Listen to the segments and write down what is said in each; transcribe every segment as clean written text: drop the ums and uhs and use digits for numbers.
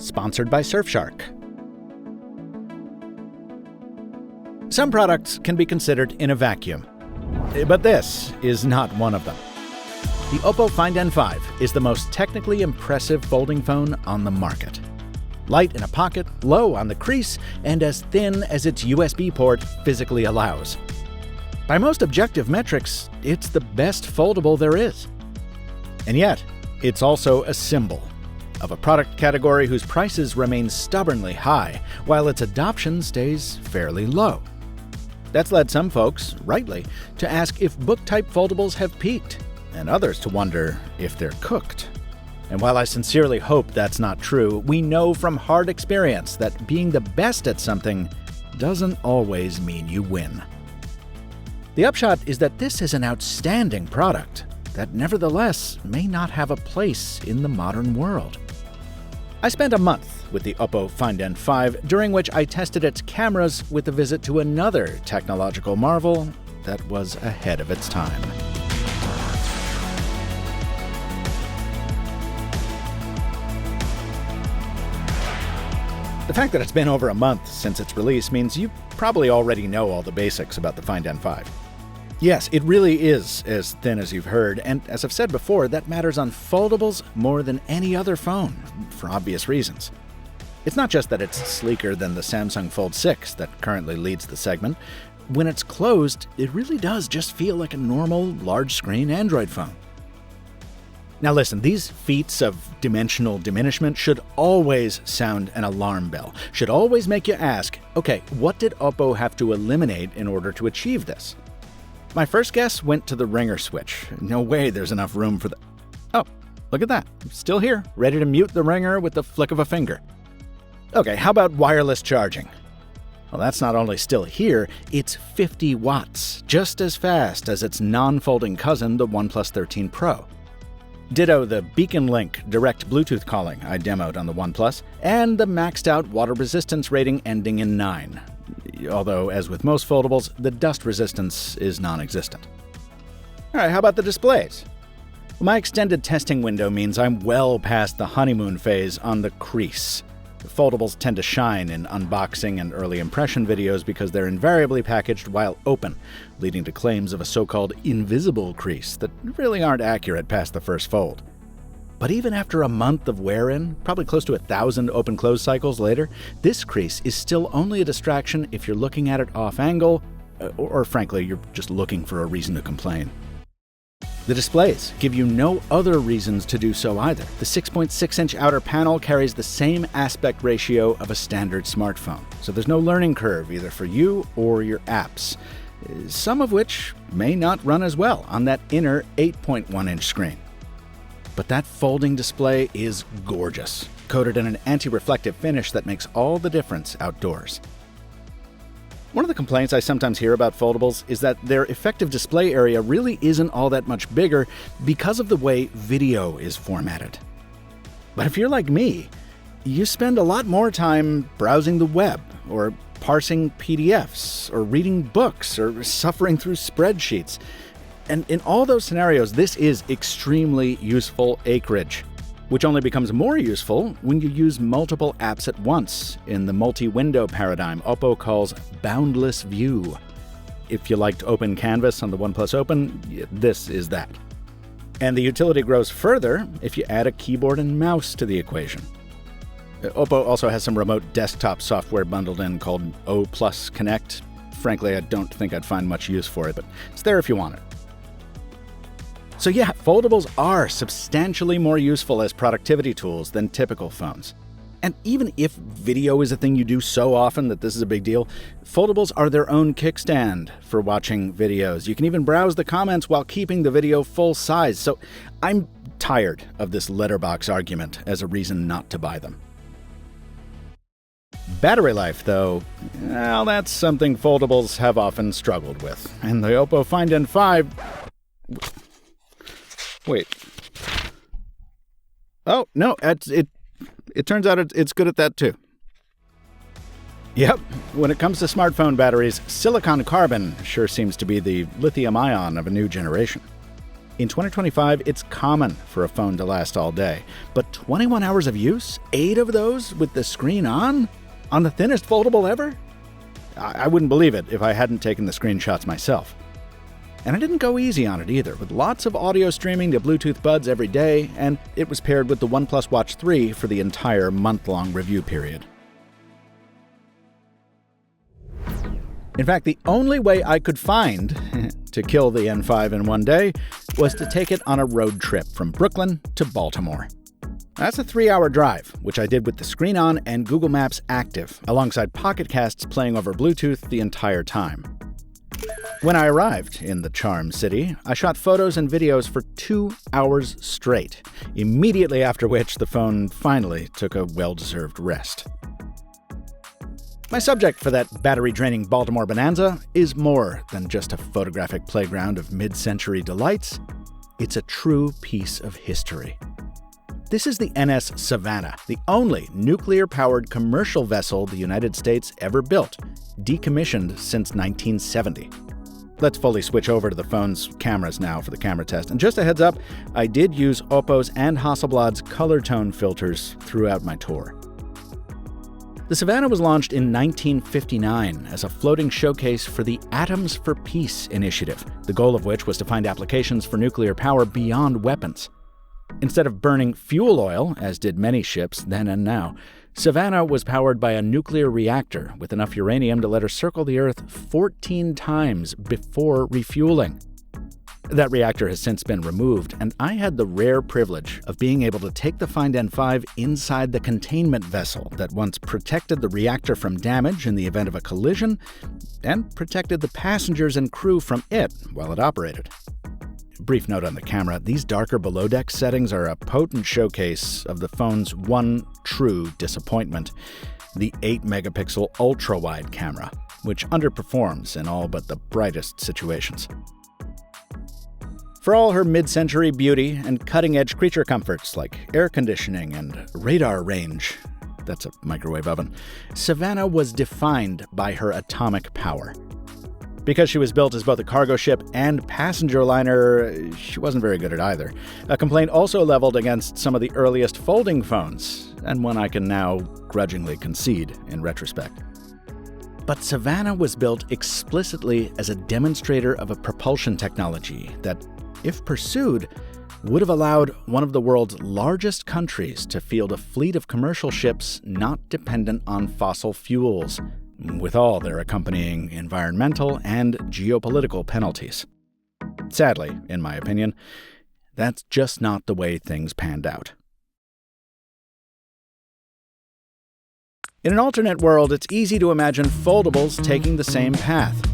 sponsored by Surfshark. Some products can be considered in a vacuum, but this is not one of them. The Oppo Find N5 is the most technically impressive folding phone on the market. Light in a pocket, low on the crease, and as thin as its USB port physically allows. By most objective metrics, it's the best foldable there is. And yet, it's also a symbol of a product category whose prices remain stubbornly high, while its adoption stays fairly low. That's led some folks, rightly, to ask if book-type foldables have peaked, and others to wonder if they're cooked. And while I sincerely hope that's not true, we know from hard experience that being the best at something doesn't always mean you win. The upshot is that this is an outstanding product that nevertheless may not have a place in the modern world. I spent a month with the Oppo Find N5, during which I tested its cameras with a visit to another technological marvel that was ahead of its time. The fact that it's been over a month since its release means you probably already know all the basics about the Find N5. Yes, it really is as thin as you've heard, and as I've said before, that matters on foldables more than any other phone, for obvious reasons. It's not just that it's sleeker than the Samsung Fold 6 that currently leads the segment. When it's closed, it really does just feel like a normal, large-screen Android phone. Now listen, these feats of dimensional diminishment should always sound an alarm bell, should always make you ask, okay, what did Oppo have to eliminate in order to achieve this? My first guess went to the ringer switch. No way there's enough room for the... Oh, look at that. Still here, ready to mute the ringer with the flick of a finger. Okay, how about wireless charging? Well, that's not only still here, it's 50 watts, just as fast as its non-folding cousin, the OnePlus 13 Pro. Ditto the Beacon Link direct Bluetooth calling I demoed on the OnePlus, and the maxed out water resistance rating ending in 9. Although, as with most foldables, the dust resistance is non-existent. All right, how about the displays? Well, my extended testing window means I'm well past the honeymoon phase on the crease. Foldables tend to shine in unboxing and early impression videos because they're invariably packaged while open, leading to claims of a so-called invisible crease that really aren't accurate past the first fold. But even after a month of wear-in, probably close to 1,000 open-close cycles later, this crease is still only a distraction if you're looking at it off-angle, or frankly, you're just looking for a reason to complain. The displays give you no other reasons to do so either. The 6.6-inch outer panel carries the same aspect ratio of a standard smartphone, so there's no learning curve either for you or your apps, some of which may not run as well on that inner 8.1-inch screen. But that folding display is gorgeous, coated in an anti-reflective finish that makes all the difference outdoors. One of the complaints I sometimes hear about foldables is that their effective display area really isn't all that much bigger because of the way video is formatted. But if you're like me, you spend a lot more time browsing the web, or parsing PDFs, or reading books, or suffering through spreadsheets. And in all those scenarios, this is extremely useful acreage, which only becomes more useful when you use multiple apps at once in the multi-window paradigm Oppo calls boundless view. If you liked Open Canvas on the OnePlus Open, this is that. And the utility grows further if you add a keyboard and mouse to the equation. Oppo also has some remote desktop software bundled in called O Plus Connect. Frankly, I don't think I'd find much use for it, but it's there if you want it. So yeah, foldables are substantially more useful as productivity tools than typical phones. And even if video is a thing you do so often that this is a big deal, foldables are their own kickstand for watching videos. You can even browse the comments while keeping the video full size. So I'm tired of this letterbox argument as a reason not to buy them. Battery life, though, well, that's something foldables have often struggled with. And the Oppo Find N5... Wait. Oh, no, it turns out it's good at that too. Yep, when it comes to smartphone batteries, silicon carbon sure seems to be the lithium-ion of a new generation. In 2025, it's common for a phone to last all day. But 21 hours of use? 8 of those with the screen on? On the thinnest foldable ever? I wouldn't believe it if I hadn't taken the screenshots myself. And I didn't go easy on it either, with lots of audio streaming to Bluetooth buds every day, and it was paired with the OnePlus Watch 3 for the entire month-long review period. In fact, the only way I could find to kill the N5 in one day was to take it on a road trip from Brooklyn to Baltimore. That's a 3-hour drive, which I did with the screen on and Google Maps active, alongside Pocket Casts playing over Bluetooth the entire time. When I arrived in the charm city, I shot photos and videos for 2 hours straight, immediately after which the phone finally took a well-deserved rest. My subject for that battery-draining Baltimore bonanza is more than just a photographic playground of mid-century delights. It's a true piece of history. This is the NS Savannah, the only nuclear-powered commercial vessel the United States ever built, decommissioned since 1970. Let's fully switch over to the phone's cameras now for the camera test. And just a heads up, I did use Oppo's and Hasselblad's color tone filters throughout my tour. The Savannah was launched in 1959 as a floating showcase for the Atoms for Peace initiative, the goal of which was to find applications for nuclear power beyond weapons. Instead of burning fuel oil, as did many ships then and now, Savannah was powered by a nuclear reactor with enough uranium to let her circle the Earth 14 times before refueling. That reactor has since been removed, and I had the rare privilege of being able to take the Find N5 inside the containment vessel that once protected the reactor from damage in the event of a collision and protected the passengers and crew from it while it operated. Brief note on the camera, these darker below-deck settings are a potent showcase of the phone's one true disappointment, the 8-megapixel ultra-wide camera, which underperforms in all but the brightest situations. For all her mid-century beauty and cutting-edge creature comforts like air conditioning and radar range, that's a microwave oven, Savannah was defined by her atomic power. Because she was built as both a cargo ship and passenger liner, she wasn't very good at either. A complaint also leveled against some of the earliest folding phones, and one I can now grudgingly concede in retrospect. But Savannah was built explicitly as a demonstrator of a propulsion technology that, if pursued, would have allowed one of the world's largest countries to field a fleet of commercial ships not dependent on fossil fuels, with all their accompanying environmental and geopolitical penalties. Sadly, in my opinion, that's just not the way things panned out. In an alternate world, it's easy to imagine foldables taking the same path,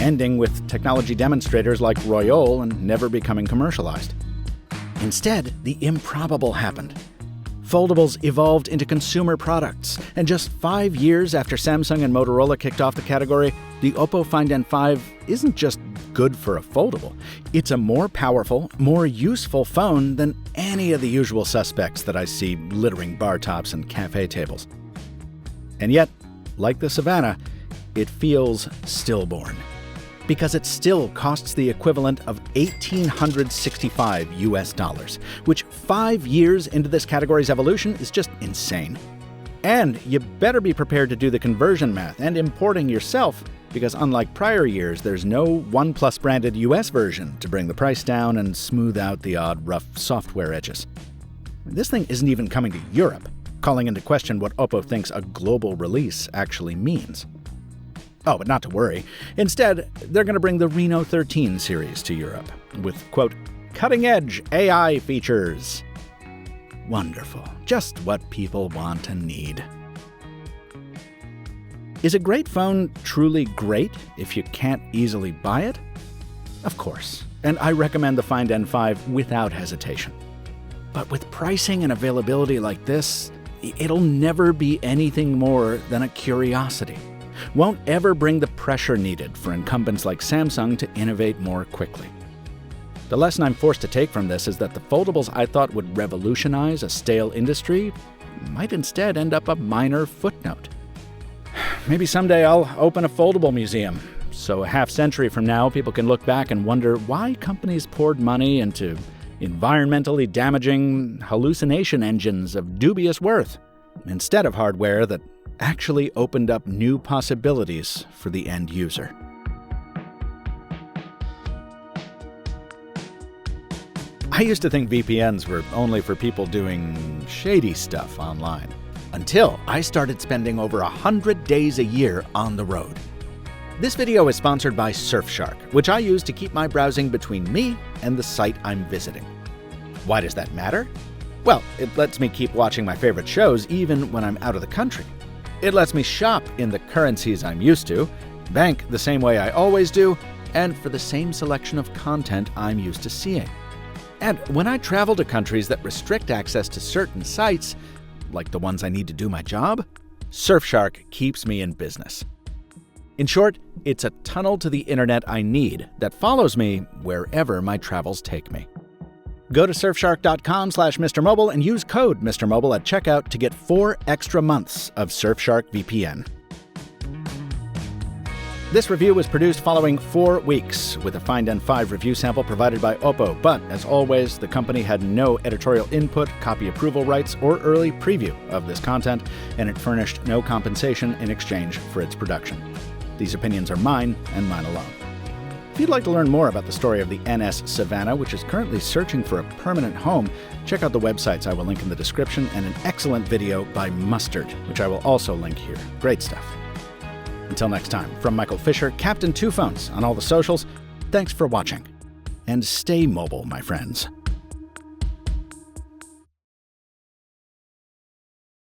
ending with technology demonstrators like Royole and never becoming commercialized. Instead, the improbable happened. Foldables evolved into consumer products, and just 5 years after Samsung and Motorola kicked off the category, the Oppo Find N5 isn't just good for a foldable. It's a more powerful, more useful phone than any of the usual suspects that I see littering bar tops and cafe tables. And yet, like the Savannah, it feels stillborn, because it still costs the equivalent of $1,865 which 5 years into this category's evolution is just insane. And you better be prepared to do the conversion math and importing yourself, because unlike prior years, there's no OnePlus branded US version to bring the price down and smooth out the odd rough software edges. This thing isn't even coming to Europe, calling into question what Oppo thinks a global release actually means. Oh, but not to worry. Instead, they're going to bring the Reno 13 series to Europe with, quote, cutting-edge AI features. Wonderful. Just what people want and need. Is a great phone truly great if you can't easily buy it? Of course, and I recommend the Find N5 without hesitation. But with pricing and availability like this, it'll never be anything more than a curiosity. Won't ever bring the pressure needed for incumbents like Samsung to innovate more quickly. The lesson I'm forced to take from this is that the foldables I thought would revolutionize a stale industry might instead end up a minor footnote. Maybe someday I'll open a foldable museum, So a half-century from now, people can look back and wonder why companies poured money into environmentally damaging hallucination engines of dubious worth, instead of hardware that actually opened up new possibilities for the end user. I used to think VPNs were only for people doing shady stuff online, until I started spending over 100 days a year on the road. This video is sponsored by Surfshark, which I use to keep my browsing between me and the site I'm visiting. Why does that matter? Well, it lets me keep watching my favorite shows even when I'm out of the country. It lets me shop in the currencies I'm used to, bank the same way I always do, and for the same selection of content I'm used to seeing. And when I travel to countries that restrict access to certain sites, like the ones I need to do my job, Surfshark keeps me in business. In short, it's a tunnel to the internet I need that follows me wherever my travels take me. Go to surfshark.com/MrMobile and use code MrMobile at checkout to get 4 extra months of Surfshark VPN. This review was produced following 4 weeks with a Find N5 review sample provided by Oppo, but as always, the company had no editorial input, copy approval rights, or early preview of this content, and it furnished no compensation in exchange for its production. These opinions are mine and mine alone. If you'd like to learn more about the story of the NS Savannah, which is currently searching for a permanent home, check out the websites I will link in the description and an excellent video by Mustard, which I will also link here. Great stuff. Until next time, from Michael Fisher, Captain Two Phones on all the socials, thanks for watching. And stay mobile, my friends.